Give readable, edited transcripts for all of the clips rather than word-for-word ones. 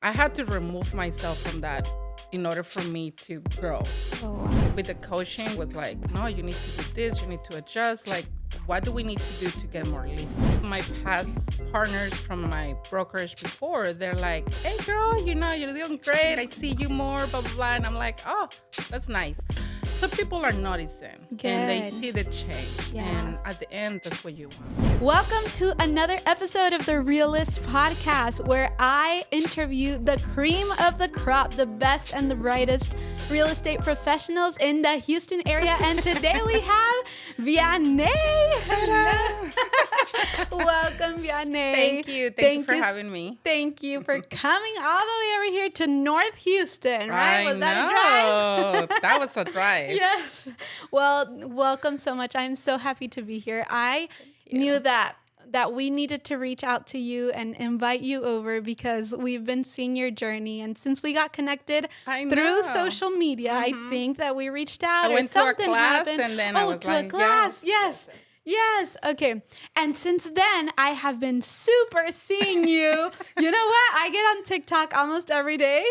I had to remove myself from that in order for me to grow. Oh, wow. With the coaching was like, no, you need to do this, you need to adjust. Like, what do we need to do to get more listings? My past partners from my brokerage before, they're like, hey girl, you're doing great. I see you more, blah, blah, blah. And I'm like, oh, that's nice. So people are noticing and they see the change. Yeah. And at the end, that's what you want. Welcome to another episode of the Realist Podcast, where I interview the cream of the crop, the best and the brightest real estate professionals in the Houston area. And today we have Vianey. Welcome, Vianey. Thank you. Thank you for having me. Thank you for coming all the way over here to North Houston, right? Was that a drive? That was a drive. Yes. Well, welcome so much. I'm so happy to be here. I knew that we needed to reach out to you and invite you over because we've been seeing your journey. And since we got connected through social media, I think that we reached out. I went to a class and then I was to a class. Yes. Okay. And since then, I have been super seeing you. You know what? I get on TikTok almost every day.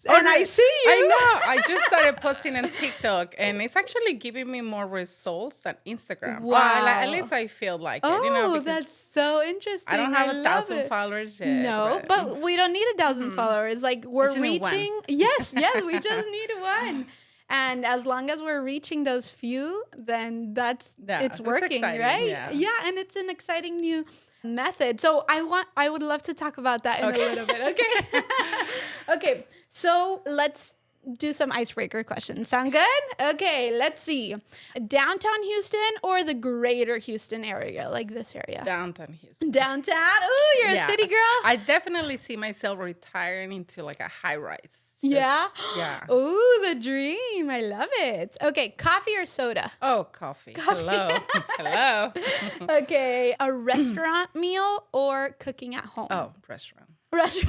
And I see you. I know. I just started posting on TikTok, and it's actually giving me more results than Instagram. Wow. Well, at least I feel like it. Oh, that's so interesting. I don't have 1,000 followers yet. No, but we don't need 1,000 followers. Like, we're reaching. Yes, we just need one. And as long as we're reaching those few, then it's working, right? Yeah, and it's an exciting new method. So I would love to talk about that in a little bit. Okay. Okay. So let's do some icebreaker questions. Sound good? Okay, let's see. Downtown Houston or the greater Houston area, like this area? Downtown Houston. Downtown? Ooh, you're a city girl? I definitely see myself retiring into like a high rise. Yeah? Yeah. Ooh, the dream. I love it. Okay, coffee or soda? Oh, coffee. Hello. Hello. Okay, a restaurant meal or cooking at home? Oh, restaurant. 1,000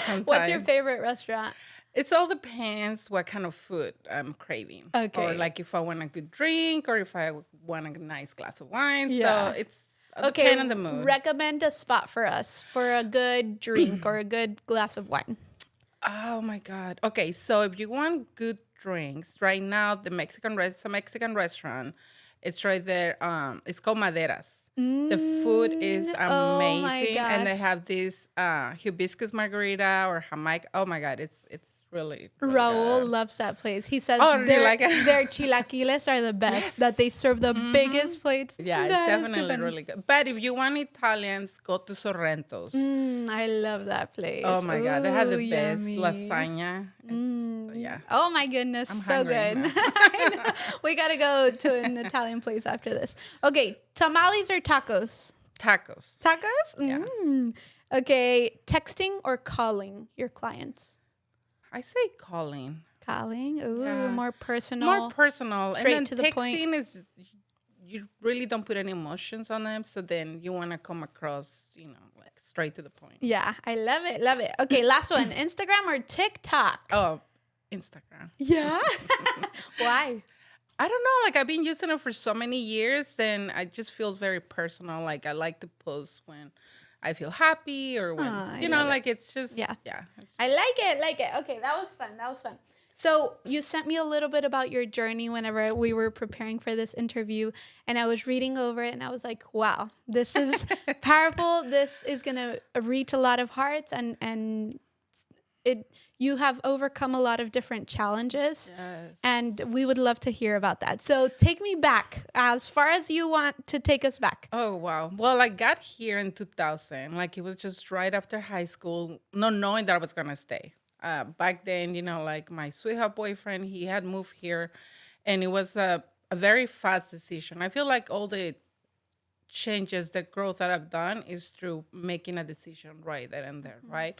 times. What's your favorite restaurant? It all depends what kind of food I'm craving. Okay. Or like if I want a good drink or if I want a nice glass of wine. Yeah. So it's depend on the mood. Recommend a spot for us for a good drink or a good glass of wine. Oh my God. Okay, so if you want good drinks, right now the Mexican restaurant, it's right there. It's called Maderas. The food is amazing, Oh my gosh. and they have this hibiscus margarita or Jamaica. Oh my God, it's really Raul good. loves that place. He says Oh, do you like it? their chilaquiles are the best, Yes. that they serve the biggest plates. Yeah, it's That is definitely too really good. But if you want Italians, go to Sorrento's. I love that place. Oh my God, they have the Ooh, best yummy. lasagna. Yeah. Oh my goodness, I'm so hungry good. now. I know. We gotta go to an Italian place after this. Okay, tamales or tacos? Tacos. Tacos? Yeah. Okay, texting or calling your clients? I say calling. Calling, ooh, Yeah. more personal. More personal. straight and to then the point. texting is, you really don't put any emotions on them. So then you want to come across, like straight to the point. Yeah, I love it, love it. Okay, last one, Instagram or TikTok? Oh, Instagram. Yeah? Why? I don't know. Like I've been using it for so many years and I just feel very personal. Like I like to post when I feel happy or when, I you know, love it. like it's just, Yeah. yeah. I like it. Okay, that was fun. So you sent me a little bit about your journey whenever we were preparing for this interview, and I was reading over it, and I was like, wow, this is powerful. This is going to reach a lot of hearts, and you have overcome a lot of different challenges, Yes. and we would love to hear about that. So take me back as far as you want to take us back. Oh, wow. Well, I got here in 2000. Like it was just right after high school, not knowing that I was going to stay. Back then, like my sweetheart boyfriend, he had moved here and it was a very fast decision. I feel like all the changes, the growth that I've done is through making a decision right there and there, right?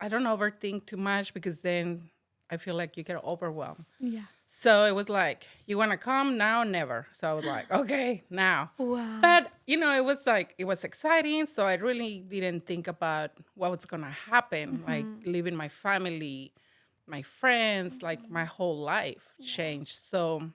I don't overthink too much because then I feel like you get overwhelmed. Yeah. So it was like, you want to come now, never. So I was like, okay, now. Wow. But, it was exciting. So I really didn't think about what was going to happen, like leaving my family, my friends, like my whole life changed. So,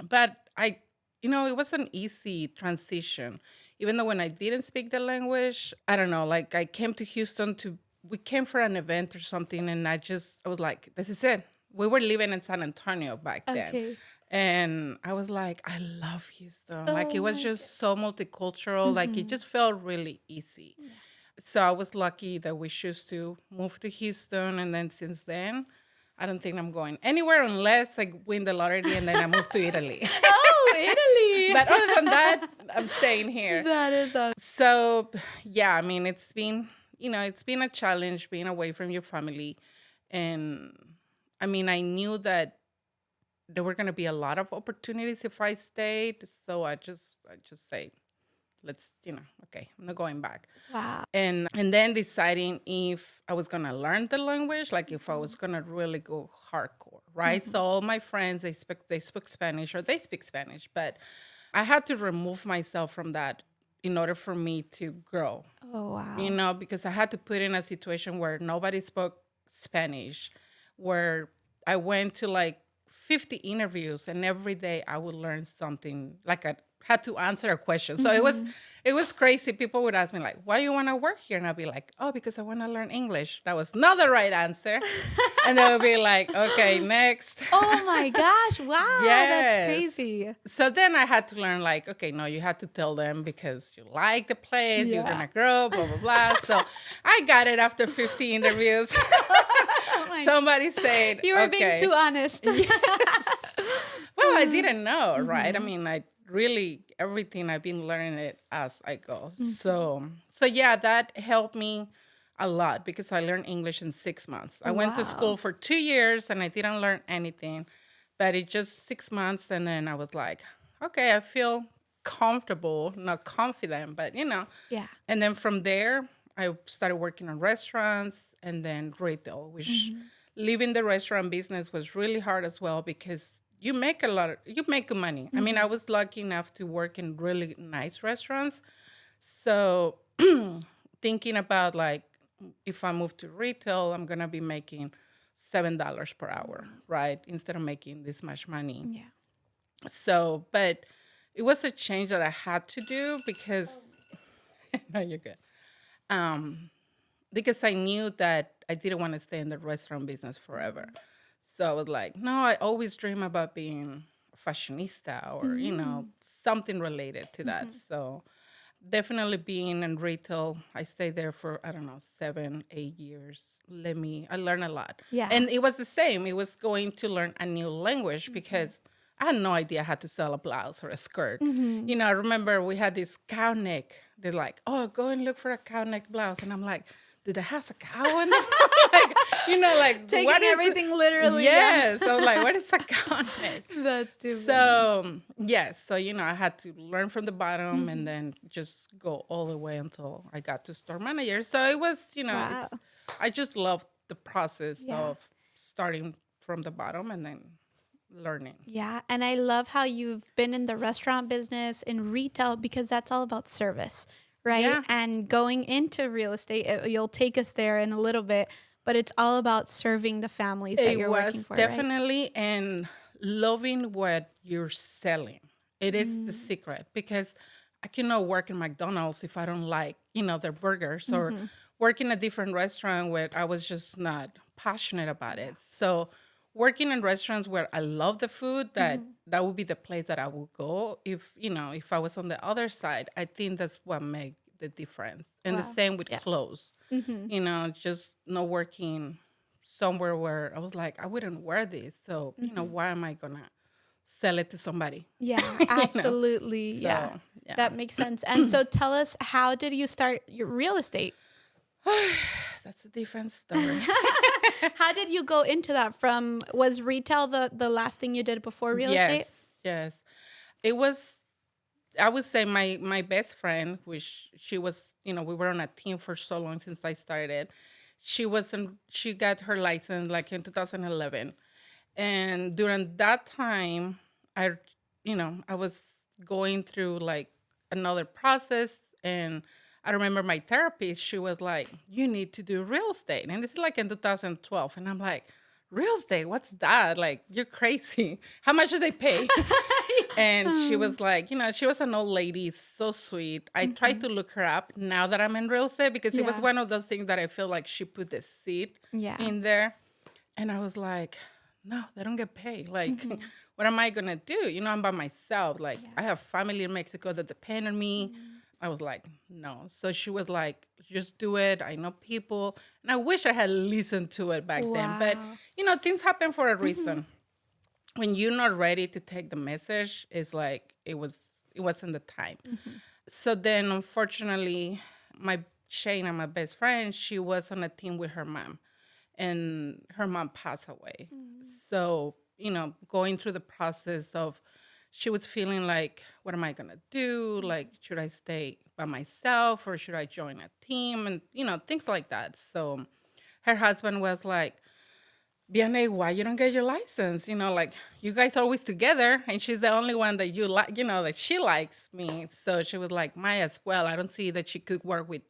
but it was an easy transition. Even though when I didn't speak the language, I don't know, like I came to Houston to we came for an event or something, and I was like, this is it. We were living in San Antonio back then. Okay. And I was like, I love Houston. Like, it Oh was my just so multicultural. Like, it just felt really easy. So I was lucky that we chose to move to Houston. And then since then, I don't think I'm going anywhere unless I win the lottery and then I move to Italy. Oh, Italy. But other than that, I'm staying here. That is awesome. So, yeah, I mean, it's been a challenge being away from your family. And I mean, I knew that there were going to be a lot of opportunities if I stayed. So I just say, let's, okay, I'm not going back. Wow. And then deciding if I was going to learn the language, like if I was going to really go hardcore, right? So all my friends, they speak Spanish or they speak Spanish, but I had to remove myself from that in order for me to grow. Oh, wow. Because I had to put in a situation where nobody spoke Spanish, where I went to like 50 interviews and every day I would learn something, like I had to answer a question. So it was crazy. People would ask me like, why you want to work here? And I'd be like, oh, because I want to learn English. That was not the right answer. And they would be like, okay, next. Oh my gosh. Wow. Yes. That's crazy. So then I had to learn like, okay, no, you had to tell them because you like the place, you're going to grow, blah, blah, blah. So I got it after 50 interviews. Somebody said, you were being too honest. Yes. Well, I didn't know, right? I mean, everything I've been learning it as I go. So yeah, that helped me a lot because I learned English in 6 months. I went to school for 2 years and I didn't learn anything, but it just 6 months. And then I was like, okay, I feel comfortable, not confident, but Yeah. And then from there, I started working on restaurants and then retail, which leaving the restaurant business was really hard as well because you make good money. I mean, I was lucky enough to work in really nice restaurants. So thinking about like, if I move to retail, I'm going to be making $7 per hour, right? Instead of making this much money. Yeah. So, but it was a change that I had to do because, no, you're good. Because I knew that I didn't want to stay in the restaurant business forever. So I was like, no, I always dream about being a fashionista or, something related to that. So definitely being in retail, I stayed there for, I don't know, 7, 8 years. I learned a lot. Yeah. And it was the same. It was going to learn a new language because I had no idea how to sell a blouse or a skirt. I remember we had this cow neck. They're like, oh, go and look for a cow neck blouse. And I'm like, do they have a cow in it? like taking what is everything literally. Yes. So like, what is a cow neck? That's too So yes. So I had to learn from the bottom and then just go all the way until I got to store manager. So it was, I just loved the process of starting from the bottom and then learning. Yeah. And I love how you've been in the restaurant business, in retail, because that's all about service, right? Yeah. And going into real estate, you'll take us there in a little bit, but it's all about serving the families that you're working for, definitely, right? And loving what you're selling. It is the secret because I cannot work in McDonald's if I don't like, their burgers or work in a different restaurant where I was just not passionate about it. So working in restaurants where I love the food, that would be the place that I would go. If I was on the other side, I think that's what make the difference. And the same with clothes. Just not working somewhere where I was like, I wouldn't wear this. So, why am I gonna sell it to somebody? Yeah, absolutely. So, yeah, that makes sense. And so tell us, how did you start your real estate? That's a different story. How did you go into that? Was retail the last thing you did before real estate? Yes. It was, I would say my best friend, which she was, we were on a team for so long since I started. She got her license like in 2011. And during that time, I was going through like another process, and I remember my therapist, she was like, you need to do real estate. And this is like in 2012. And I'm like, real estate, what's that? Like, you're crazy. How much do they pay? And she was like, she was an old lady, so sweet. I tried to look her up now that I'm in real estate because it was one of those things that I feel like she put the seed in there. And I was like, no, they don't get paid. Like, what am I going to do? I'm by myself. Like, I have family in Mexico that depend on me. I was like, no. So she was like, just do it. I know people. And I wish I had listened to it back then. But, things happen for a reason. When you're not ready to take the message, it's like it wasn't the time. So then, unfortunately, my Shayna, my best friend, she was on a team with her mom. And her mom passed away. So, going through the process of, she was feeling like, what am I going to do? Like, should I stay by myself or should I join a team? And, things like that. So her husband was like, Vianey, why you don't get your license? Like, you guys are always together and she's the only one that you like, that she likes me. So she was like, might as well. I don't see that she could work with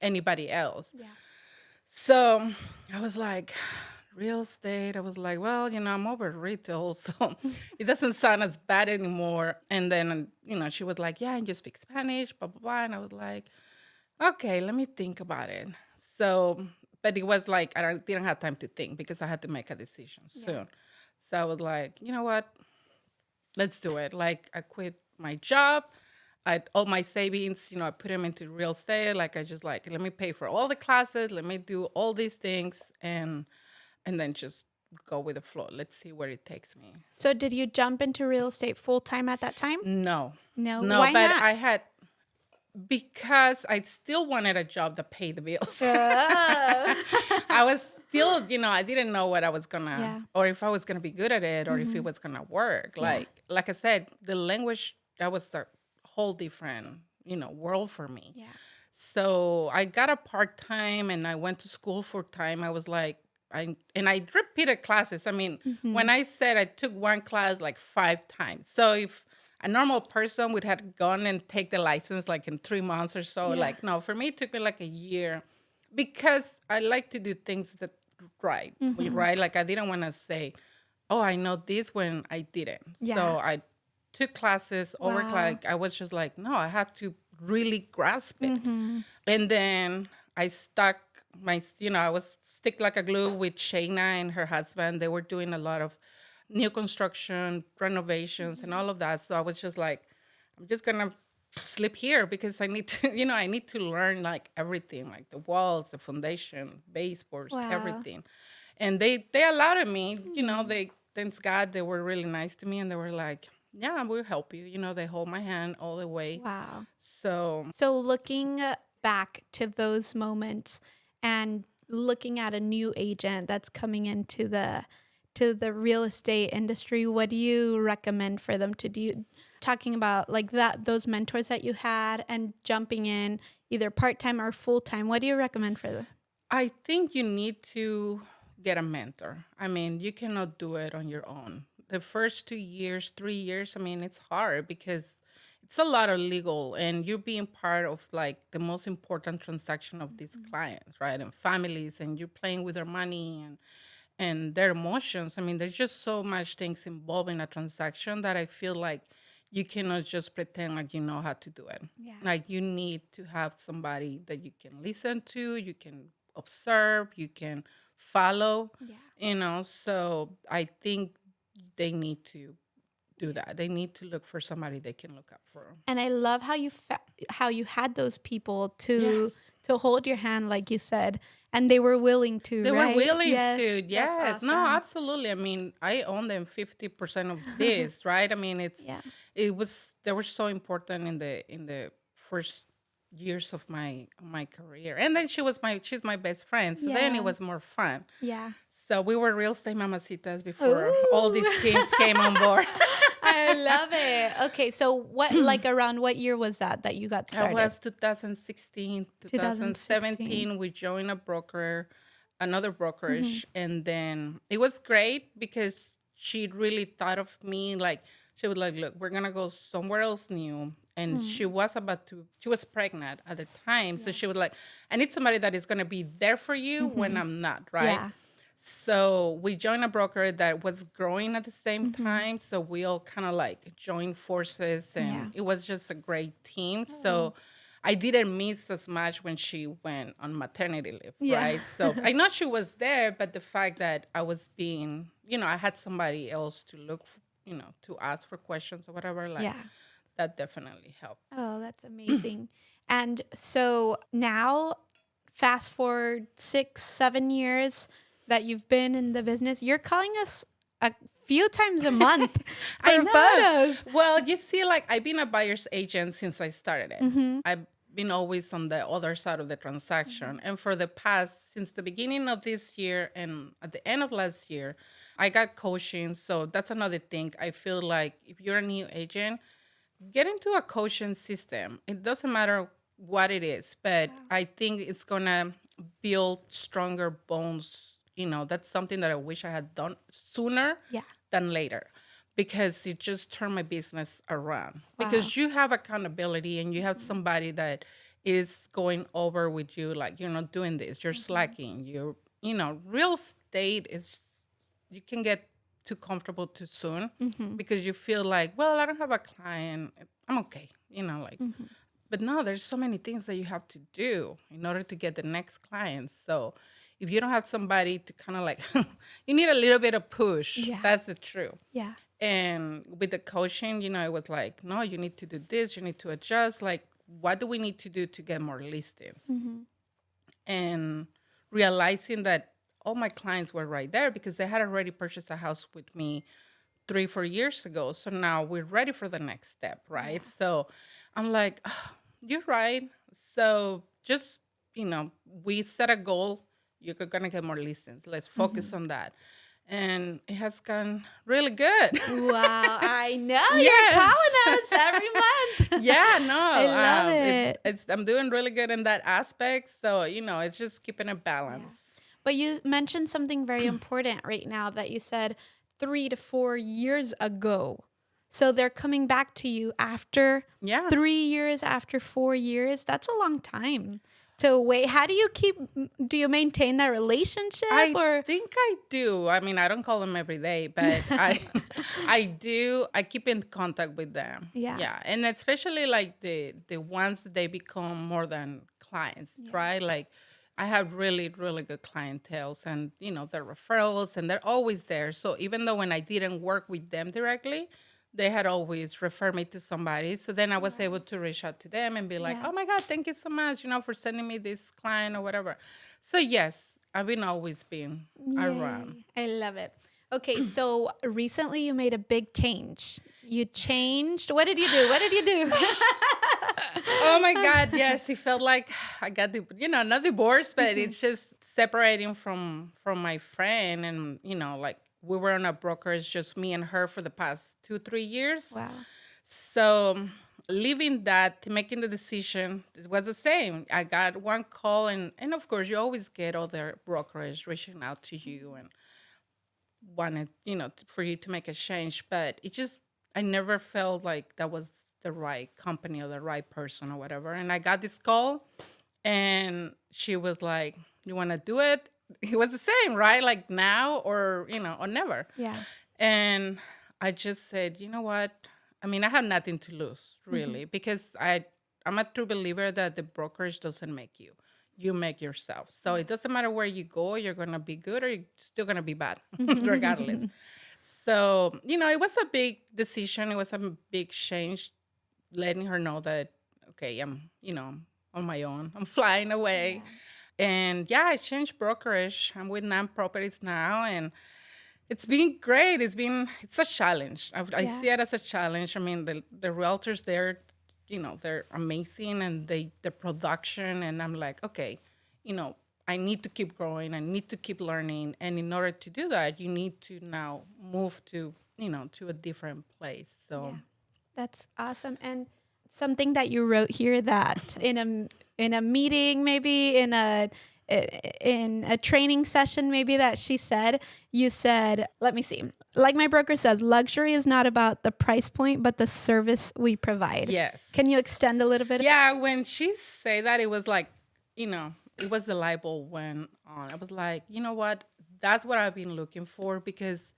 anybody else. Yeah. So I was like, real estate. I was like, well, I'm over retail, so it doesn't sound as bad anymore. And then, she was like, yeah, and you speak Spanish, blah, blah, blah. And I was like, okay, let me think about it. So, but it was like, I didn't have time to think because I had to make a decision soon. So I was like, you know what? Let's do it. Like, I quit my job. All my savings, I put them into real estate. Like, I just like, let me pay for all the classes. Let me do all these things and then just go with the flow. Let's see where it takes me. So did you jump into real estate full time at that time? No. Why but not? Because I still wanted a job that paid the bills. I was still, I didn't know what I was gonna, or if I was gonna be good at it, or if it was gonna work. Like I said, the language, that was a whole different, world for me. Yeah. So I got a part-time and I went to school full-time. I was like, I repeated classes. I mean, when I said I took one class like 5 times. So if a normal person would have gone and take the license like in 3 months or so, like, no, for me, it took me like a year because I like to do things that right. Like, I didn't want to say, oh, I know this when I didn't. Yeah. So I took classes over, like, I was just like, no, I have to really grasp it. And then I stuck I was stick like a glue with Shayna and her husband. They were doing a lot of new construction, renovations, and all of that. So I was just like, I'm just going to sleep here because I need to, I need to learn like everything, like the walls, the foundation, baseboards, everything. And they allowed me, they, thanks God, they were really nice to me. And they were like, yeah, we'll help you. They hold my hand all the way. Wow. So looking back to those moments and looking at a new agent that's coming into the real estate industry, what do you recommend for them to do? Talking about like those mentors that you had and jumping in either part-time or full-time, what do you recommend for them? I think you need to get a mentor. I mean, you cannot do it on your own. The first 2 years, 3 years, I mean, it's hard because it's a lot of legal and you're being part of like the most important transaction of these clients, right? And families, and you're playing with their money and their emotions. I mean, there's just so much things involved in a transaction that I feel like you cannot just pretend like you know how to do it. Yeah. Like, you need to have somebody that you can listen to, you can observe, you can follow, so I think they need to do that. They need to look for somebody they can look up for. And I love how you had those people to hold your hand, like you said, and they were willing to. They were willing to. Yes. Awesome. No, absolutely. I mean, I own them 50% of this, right? I mean, they were so important in the first years of my career. And then she's my best friend. So then it was more fun. Yeah. So we were real estate mamacitas before all these things came on board. I love it. Okay, so around what year was that you got started? It was 2016, 2017. We joined another brokerage. And then it was great because she really thought of me. Like, she was like, look, we're going to go somewhere else new. And she was pregnant at the time. Yeah. So she was like, I need somebody that is going to be there for you when I'm not, right? Yeah. So we joined a broker that was growing at the same time. So we all kind of like joined forces, and it was just a great team. So I didn't miss as much when she went on maternity leave, right? So I know she was there, but the fact that I was being, I had somebody else to look, to ask for questions or whatever, like that definitely helped. Oh, that's amazing. And so now, fast forward 6-7 years that you've been in the business, you're calling us a few times a month for photos. Well, you see, like I've been a buyer's agent since I started it. I've been always on the other side of the transaction. And for the past, since the beginning of this year and at the end of last year, I got coaching. So that's another thing. I feel like if you're a new agent, get into a coaching system. It doesn't matter what it is, but I think it's going to build stronger bones. That's something that I wish I had done sooner than later, because it just turned my business around. Because you have accountability and you have somebody that is going over with you, like, you're not doing this, you're slacking, real estate is, you can get too comfortable too soon because you feel like, well, I don't have a client, I'm okay, but no, there's so many things that you have to do in order to get the next client. So if you don't have somebody to kind of like, you need a little bit of push. That's the truth. Yeah. And with the coaching, it was like, no, you need to do this, you need to adjust. Like, what do we need to do to get more listings? And realizing that all my clients were right there because they had already purchased a house with me 3-4 years ago. So now we're ready for the next step, right? So I'm like, oh, you're right. So just, we set a goal. You're going to get more listings. Let's focus on that. And it has gone really good. Wow, I know. You're calling us every month. Yeah, no. I love it. I'm doing really good in that aspect. So, it's just keeping a balance. Yeah. But you mentioned something very important right now that you said 3 to 4 years ago. So they're coming back to you after 3 years, after 4 years. That's a long time to wait. How do you maintain that relationship? I think I do. I mean, I don't call them every day, but I do. I keep in contact with them. Yeah. And especially like the ones that they become more than clients, right? Like I have really, really good clientele, and, their referrals, and they're always there. So even though when I didn't work with them directly, they had always referred me to somebody. So then I was able to reach out to them and be like, oh my God, thank you so much, for sending me this client or whatever. So yes, I've always been around. I love it. Okay, so recently you made a big change. You changed. What did you do? Oh my God, yes. It felt like I got, not divorced, but it's just separating from my friend. And, like, we were on a brokerage, just me and her, for the past 2-3 years. Wow. So leaving that, making the decision, it was the same. I got one call, and of course, you always get other brokerage reaching out to you and wanted, for you to make a change. But I never felt like that was the right company or the right person or whatever. And I got this call, and she was like, you want to do it? It was the same, right? Like now or, or never. Yeah. And I just said, you know what? I mean, I have nothing to lose, really, because I'm a true believer that the brokerage doesn't make you. You make yourself. So it doesn't matter where you go, you're going to be good or you're still going to be bad, regardless. So, it was a big decision. It was a big change, letting her know that, okay, I'm, on my own. I'm flying away. Yeah. And I changed brokerage. I'm with 9 properties now, and it's been great. It's a challenge. I see it as a challenge. I mean, the realtors there, they're amazing, and the production, and I'm like, okay, I need to keep growing. I need to keep learning. And in order to do that, you need to now move to, to a different place. So that's awesome. And something that you wrote here, that in a meeting, maybe in a training session, maybe, that you said, let me see. Like my broker says, luxury is not about the price point, but the service we provide. Yes. Can you extend a little bit? Yeah. When she said that, it was like, it was the light bulb went on. I was like, you know what? that's what I've been looking for, because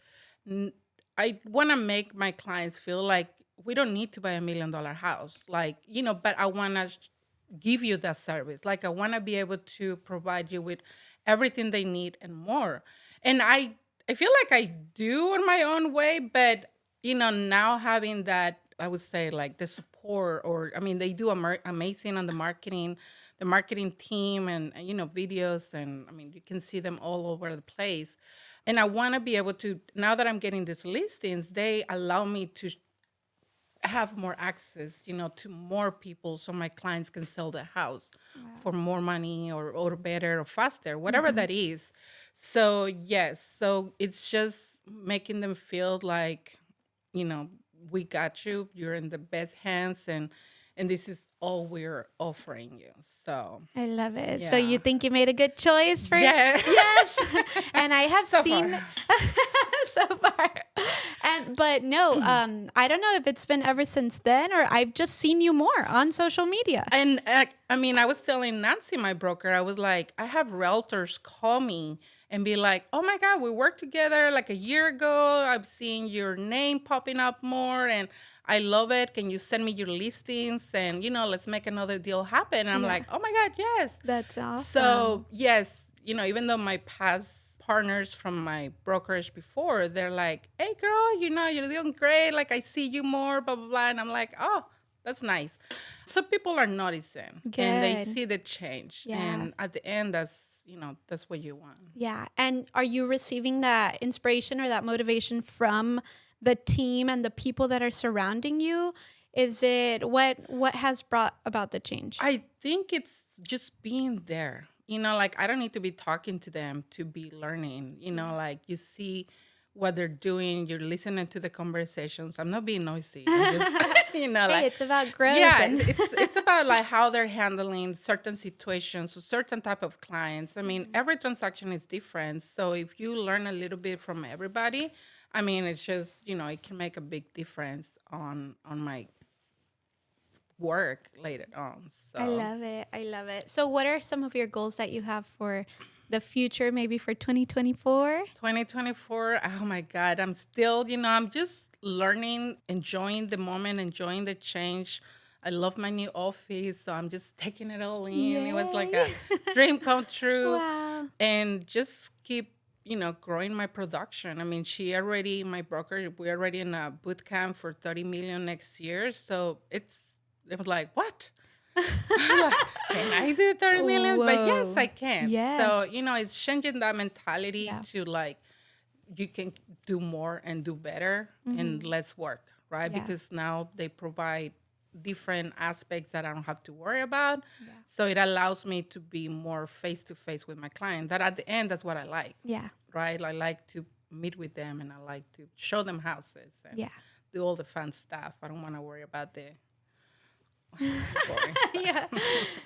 I want to make my clients feel like we don't need to buy $1 million house. Like, but I want to give you that service. Like, I want to be able to provide you with everything they need and more. And I feel like I do in my own way, but, now having that, I would say, like, the support, or, I mean, they do amazing on the marketing team, and, videos. And I mean, you can see them all over the place. And I want to be able to, now that I'm getting these listings, they allow me to have more access, to more people, so my clients can sell the house for more money, or better, or faster, whatever that is. So, yes. So it's just making them feel like, we got you. You're in the best hands, and this is all we're offering you. So I love it. So yeah. you think you made a good choice for Yes. Yes. And I have So seen far. so far. But no, I don't know if it's been ever since then, or I've just seen you more on social media. And I mean, I was telling Nancy, my broker, I was like, I have realtors call me and be like, oh my God, we worked together like a year ago. I've seen your name popping up more, and I love it. Can you send me your listings? And, let's make another deal happen. And I'm Yeah. like, oh my God, yes. That's awesome. So, yes, even though my past partners from my brokerage before, they're like, hey, girl, you're doing great. Like, I see you more, blah, blah, blah. And I'm like, oh, that's nice. So people are noticing. Good. And they see the change. Yeah. And at the end, that's what you want. Yeah. And are you receiving that inspiration or that motivation from the team and the people that are surrounding you? Is it what has brought about the change? I think it's just being there. Like, I don't need to be talking to them to be learning. Like, you see what they're doing, you're listening to the conversations. I'm not being noisy. I'm just, Hey, like, it's about growth. yeah, and it's about, like, how they're handling certain situations, or certain type of clients. I mean, every transaction is different. So if you learn a little bit from everybody, I mean, it's just, it can make a big difference on my work later on. So I love it. I love it. So what are some of your goals that you have for the future, maybe for 2024? 2024, oh my God, I'm still, I'm just learning, enjoying the moment, enjoying the change. I love my new office, so I'm just taking it all in. Yay. It was like a dream come true. Wow. And just keep, growing my production. I mean, my broker, we're already in a boot camp for 30 million next year. So it was like, what? Can I do 30 million? Whoa. But yes, I can. Yes. So, it's changing that mentality Yeah. to, like, you can do more and do better and less work, right? Yeah. Because now they provide different aspects that I don't have to worry about. Yeah. So it allows me to be more face to face with my client. That at the end, that's what I like. Yeah. Right? I like to meet with them, and I like to show them houses and Yeah. do all the fun stuff. I don't want to worry about the Yeah.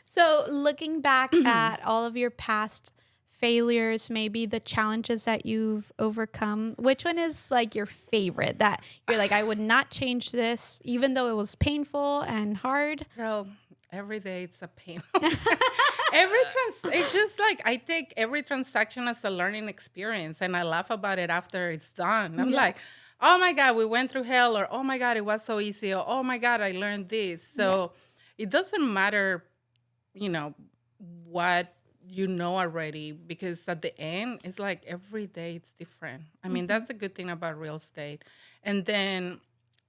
So looking back at all of your past failures, maybe the challenges that you've overcome, which one is like your favorite that you're like, I would not change this, even though it was painful and hard? Girl, every day it's a pain. It's just like, I take every transaction as a learning experience, and I laugh about it after it's done. I'm like, oh my God, we went through hell, or oh my God, it was so easy, or oh my God, I learned this. So it doesn't matter, what you know already, because at the end, it's like every day it's different. I mean, that's the good thing about real estate. And then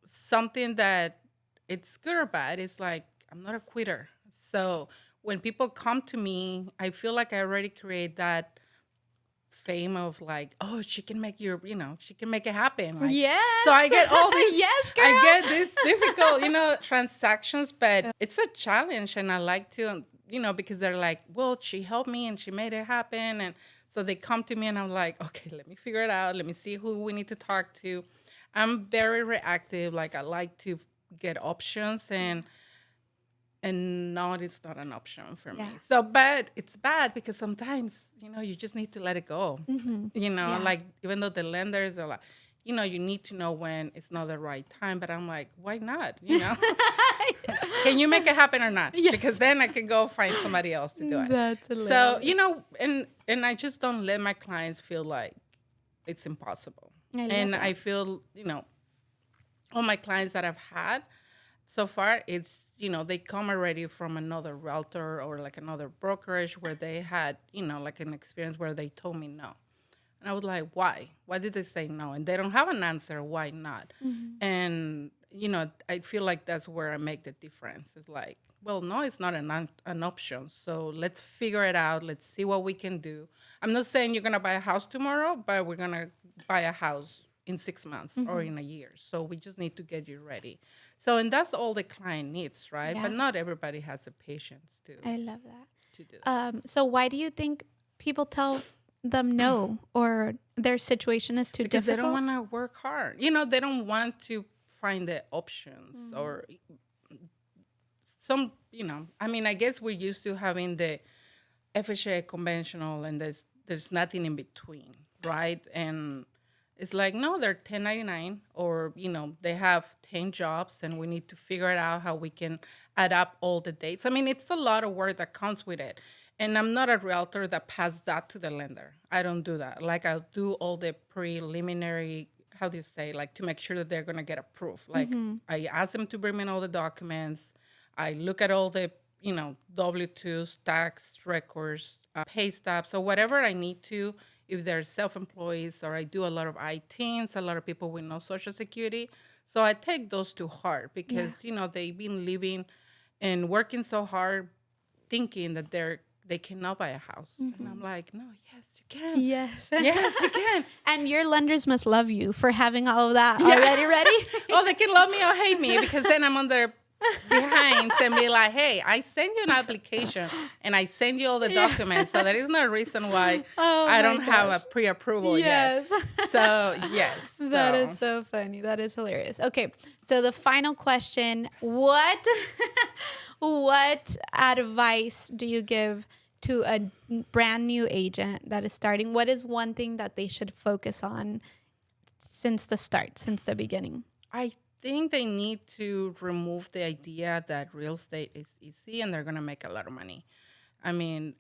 something that it's good or bad is, like, I'm not a quitter. So when people come to me, I feel like I already create that fame of, like, oh, she can make she can make it happen. Like, yes. So I get all these, yes, girl. I get these difficult, transactions, but it's a challenge, and I like to, because they're like, well, she helped me and she made it happen. And so they come to me, and I'm like, okay, let me figure it out. Let me see who we need to talk to. I'm very reactive. Like, I like to get options, and no, it's not an option for me. So, but it's bad because sometimes, you just need to let it go. Like, even though the lenders are like, you need to know when it's not the right time. But I'm like, why not? Can you make it happen or not? Yes. Because then I can go find somebody else to do it. That's So, hilarious. and I just don't let my clients feel like it's impossible. I love And that. I feel, all my clients that I've had so far, it's, they come already from another realtor or like another brokerage where they had, like an experience where they told me no. And I was like, why? Why did they say no? And they don't have an answer. Why not? And, I feel like that's where I make the difference. It's like, well, no, it's not an option. So let's figure it out. Let's see what we can do. I'm not saying you're going to buy a house tomorrow, but we're going to buy a house in 6 months or in a year. So we just need to get you ready. So, and that's all the client needs, right? Yeah. But not everybody has the patience I love that. to do that. So why do you think people tell them no, or their situation is too Because difficult? they don't want to work hard. They don't want to find the options or some, I guess we're used to having the FHA conventional and there's nothing in between, right? And it's like, no, they're 1099 or, they have 10 jobs and we need to figure it out how we can add up all the dates. I mean, it's a lot of work that comes with it. And I'm not a realtor that passes that to the lender. I don't do that. Like I'll do all the preliminary, how do you say, like to make sure that they're going to get approved. Like I ask them to bring me all the documents. I look at all the, W-2s, tax records, pay stubs, or whatever I need to. If they're self-employees or I do a lot of ITINs, a lot of people with no Social Security. So I take those to heart because, they've been living and working so hard thinking that they cannot buy a house. And I'm like, no, yes, you can. Yes. Yes, you can. And your lenders must love you for having all of that already ready. Oh, they can love me or hate me because then I'm on their behind and be like, hey, I send you an application and I send you all the documents. So there is no reason why I don't have a pre-approval yet. So, yes. That is so funny. That is hilarious. Okay. So the final question, what advice do you give to a brand new agent that is starting? What is one thing that they should focus on since the beginning? I think they need to remove the idea that real estate is easy and they're going to make a lot of money. I mean,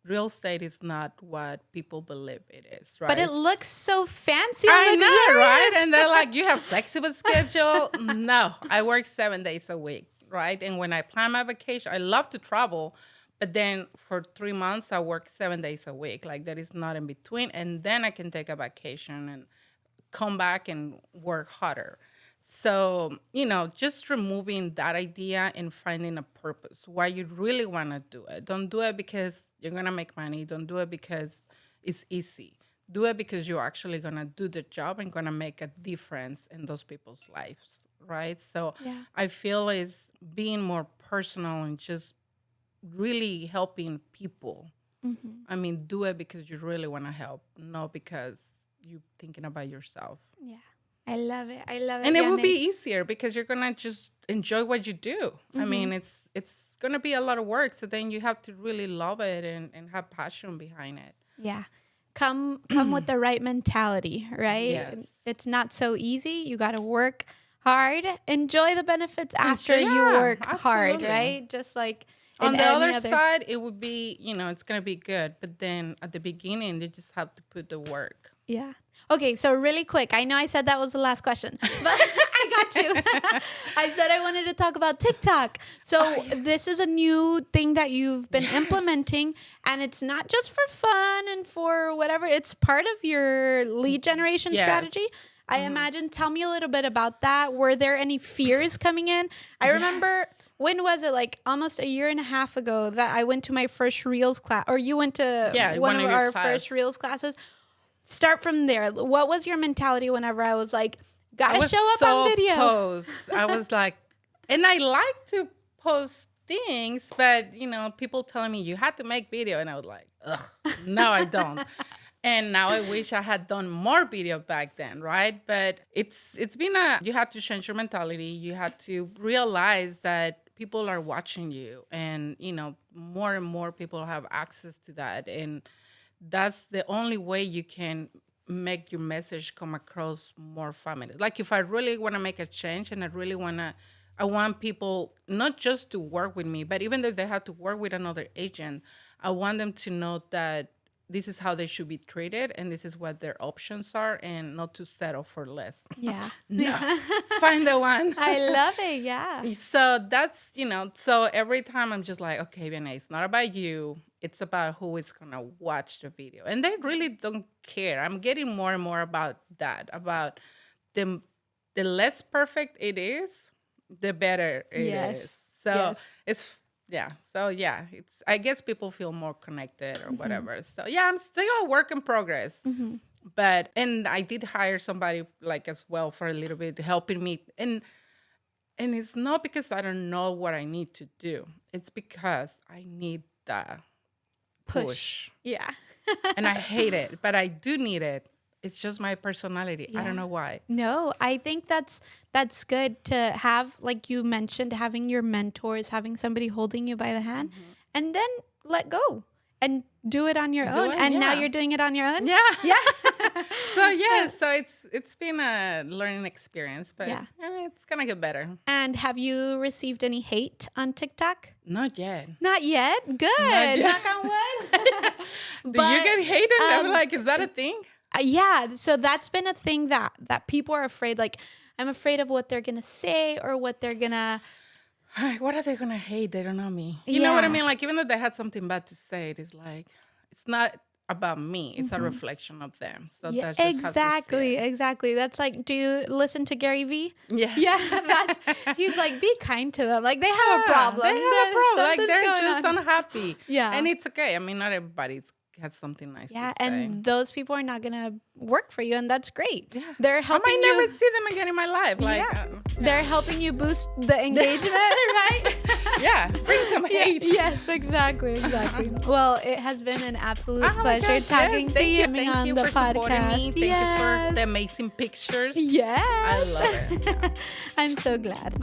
real estate is not what people believe it is, right? But it looks so fancy. I know, right? And they're like, you have flexible schedule. No, I work 7 days a week, right? And when I plan my vacation, I love to travel. But then for 3 months, I work 7 days a week. Like that is not in between. And then I can take a vacation and come back and work harder. So, just removing that idea and finding a purpose, why you really want to do it. Don't do it because you're going to make money. Don't do it because it's easy. Do it because you're actually going to do the job and going to make a difference in those people's lives, right? So I feel it's being more personal and just really helping people. I mean, do it because you really want to help, not because you're thinking about yourself. Yeah. I love it. And it will be easier because you're going to just enjoy what you do. I mean, it's going to be a lot of work. So then you have to really love it and have passion behind it. Yeah. Come with the right mentality, right? Yes. It's not so easy. You got to work hard. Enjoy the benefits after you work hard, right? Just like on the other side, it would be, it's going to be good. But then at the beginning, you just have to put the work. Yeah. Okay, so really quick, I know I said that was the last question, but I got you. I said I wanted to talk about TikTok. So this is a new thing that you've been implementing, and it's not just for fun and for whatever. It's part of your lead generation strategy. I imagine. Tell me a little bit about that. Were there any fears coming in? I remember... When was it? Like almost a year and a half ago that I went to my first Reels class, or you went to one of our first Reels classes. Start from there. What was your mentality whenever I was like, gotta show up on video? I was like, and I like to post things, but people telling me you had to make video, and I was like, ugh, no, I don't. And now I wish I had done more video back then, right? But it's been you have to change your mentality. You have to realize that people are watching you, and more and more people have access to that, and that's the only way you can make your message come across more family. Like if I really want to make a change and I want people not just to work with me, but even if they have to work with another agent, I want them to know that this is how they should be treated and this is what their options are, and not to settle for less. Yeah. No, find the one. I love it. Yeah. So that's, so every time I'm just like, okay, Vianey, it's not about you. It's about who is going to watch the video. And they really don't care. I'm getting more and more about that, about the less perfect it is, the better it is. So it's, I guess people feel more connected or whatever. So yeah, I'm still a work in progress. But, and I did hire somebody like as well for a little bit, helping me. And it's not because I don't know what I need to do. It's because I need the push. Yeah. And I hate it, but I do need it. It's just my personality. Yeah. I don't know why. No, I think that's good to have, like you mentioned, having your mentors, having somebody holding you by the hand, and then let go and do it on your own. And now you're doing it on your own. Yeah. Yeah. So it's been a learning experience, but it's gonna get better. And have you received any hate on TikTok? Not yet. Not yet? Good. Not yet. Knock on wood. Do you get hated? I'm like, is that a thing? Yeah, so that's been a thing that people are afraid. Like, I'm afraid of what they're gonna say or what they're gonna. What are they gonna hate? They don't know me. You know what I mean? Like, even though they had something bad to say, it is like it's not about me. It's a reflection of them. So that's just exactly. That's like, do you listen to Gary Vee? Yeah, yeah. He's like, be kind to them. Like they have a problem. They have a problem. Like they're just unhappy. Yeah, and it's okay. I mean, not everybody's has something nice to say. And those people are not gonna work for you, and that's great. Yeah. They're helping you. I might never see them again in my life. Like, they're helping you boost the engagement, right? Yeah, bring some hate. Yes, exactly. Well, it has been an absolute pleasure talking to you. Thank you for supporting me. Thank you for the amazing pictures. Yes, I love it. Yeah. I'm so glad.